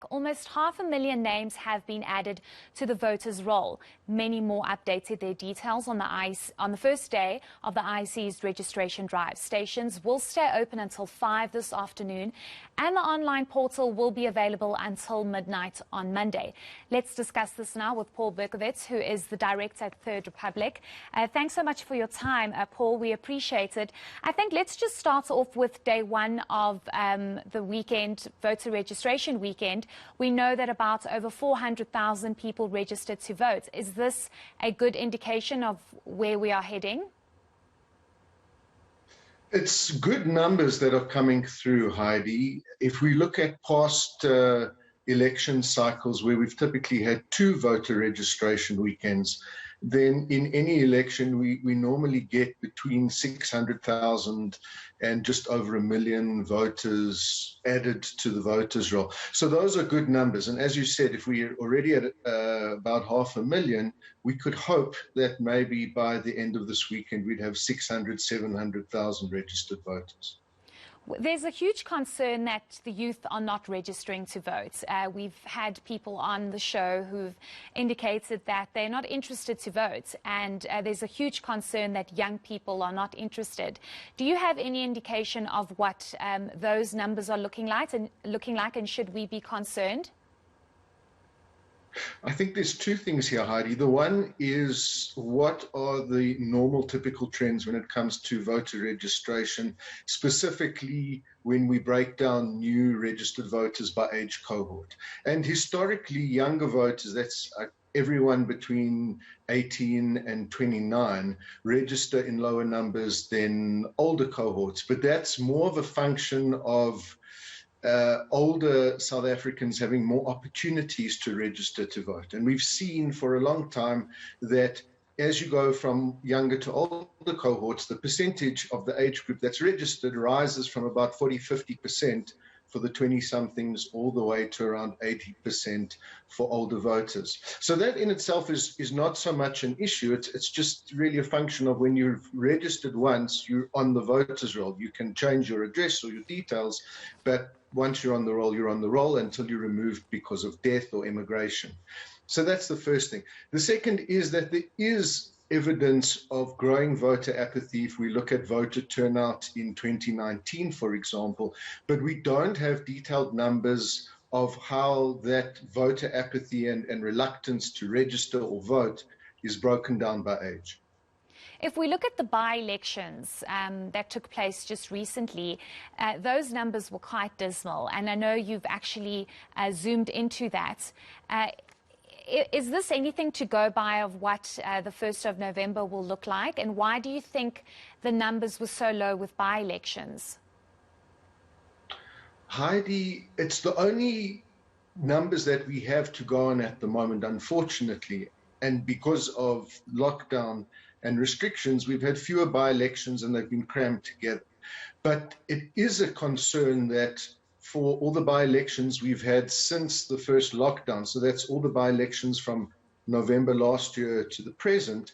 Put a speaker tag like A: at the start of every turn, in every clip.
A: Almost 500,000 names have been added to the voters' roll. Many more updated their details on the first day of the IEC's registration drive. Stations will stay open until 5 this afternoon, and the online portal will be available until midnight on Monday. Let's discuss this now with Paul Berkowitz, who is the director at Third Republic. Thanks so much for your time, Paul. We appreciate it. I think let's just start off with day one of the weekend, voter registration weekend. We know that about over 400,000 people registered to vote. Is this a good indication of where we are heading?
B: It's good numbers that are coming through, Heidi. If we look at past election cycles where we've typically had 2 voter registration weekends, then in any election we normally get between 600,000 and just over 1 million voters added to the voters roll. So those are good numbers. And as you said, if we're already at about 500,000, we could hope that maybe by the end of this weekend we'd have 600,000, 700,000 registered voters.
A: There's a huge concern that the youth are not registering to vote. We've had people on the show who've indicated that they're not interested to vote, and there's a huge concern that young people are not interested. Do you have any indication of what those numbers are looking like, and should we be concerned?
B: I think there's 2 things here, Heidi. The one is, what are the normal typical trends when it comes to voter registration, specifically when we break down new registered voters by age cohort? And historically, younger voters, that's everyone between 18 and 29, register in lower numbers than older cohorts. But that's more of a function of older South Africans having more opportunities to register to vote. And we've seen for a long time that as you go from younger to older cohorts, the percentage of the age group that's registered rises from about 40–50% for the 20-somethings all the way to around 80% for older voters. So that in itself is not so much an issue. It's just really a function of when you've registered once, you're on the voters roll. You can change your address or your details, but once you're on the roll until you're removed because of death or immigration. So that's the first thing. The second is that there is evidence of growing voter apathy if we look at voter turnout in 2019, for example, but we don't have detailed numbers of how that voter apathy and reluctance to register or vote is broken down by age.
A: If we look at the by-elections that took place just recently, those numbers were quite dismal, and I know you've actually zoomed into that. Is this anything to go by of what the 1st of November will look like? And why do you think the numbers were so low with by-elections?
B: Heidi, it's the only numbers that we have to go on at the moment, unfortunately. And because of lockdown and restrictions, we've had fewer by-elections and they've been crammed together. But it is a concern that for all the by-elections we've had since the first lockdown, so that's all the by-elections from November last year to the present,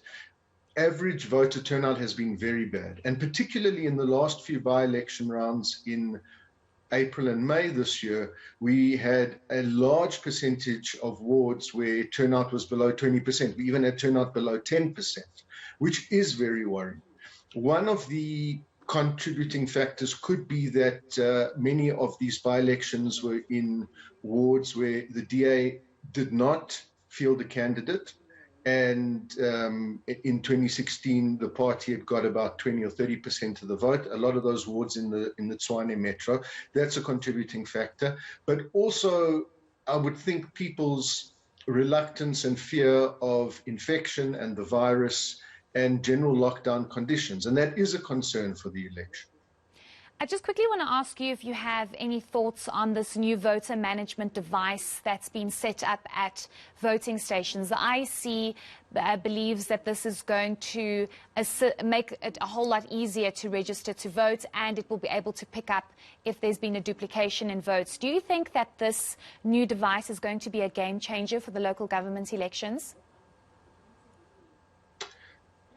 B: average voter turnout has been very bad. And particularly in the last few by-election rounds in April and May this year, we had a large percentage of wards where turnout was below 20%. We even had turnout below 10%, which is very worrying. One of the contributing factors could be that many of these by-elections were in wards where the DA did not field a candidate, and in 2016 the party had got about 20 or 30% of the vote. A lot of those wards in the Tshwane Metro. That's a contributing factor. But also, I would think people's reluctance and fear of infection and the virus and general lockdown conditions, and that is a concern for the election.
A: I just quickly want to ask you if you have any thoughts on this new voter management device that's been set up at voting stations. The IEC believes that this is going to make it a whole lot easier to register to vote, and it will be able to pick up if there's been a duplication in votes. Do you think that this new device is going to be a game changer for the local government elections?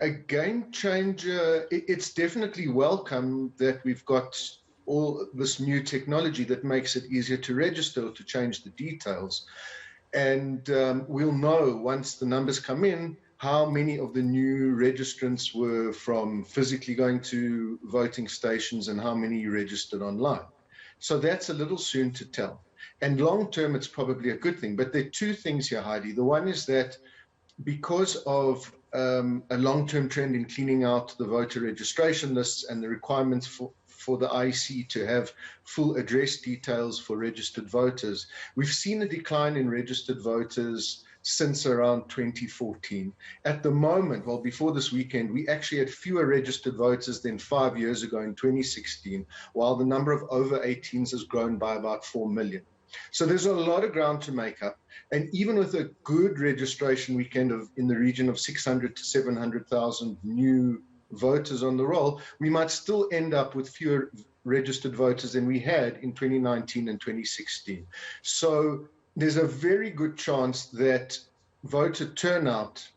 B: A game changer. It's definitely welcome that we've got all this new technology that makes it easier to register or to change the details. And we'll know once the numbers come in how many of the new registrants were from physically going to voting stations and how many registered online. So that's a little soon to tell. And long term, it's probably a good thing. But there are two things here, Heidi. The one is that because of a long-term trend in cleaning out the voter registration lists and the requirements for the IEC to have full address details for registered voters, we've seen a decline in registered voters since around 2014. At the moment, well, before this weekend, we actually had fewer registered voters than 5 years ago in 2016, while the number of over 18s has grown by about 4 million. So there's a lot of ground to make up. And even with a good registration weekend of in the region of 600 to 700,000 new voters on the roll, we might still end up with fewer registered voters than we had in 2019 and 2016. So there's a very good chance that voter turnout,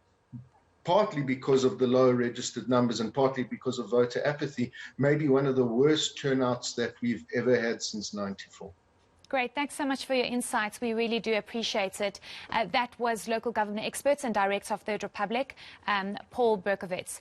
B: partly because of the low registered numbers and partly because of voter apathy, may be one of the worst turnouts that we've ever had since '94.
A: Great. Thanks so much for your insights. We really do appreciate it. That was local government expert and director of Third Republic, Paul Berkowitz.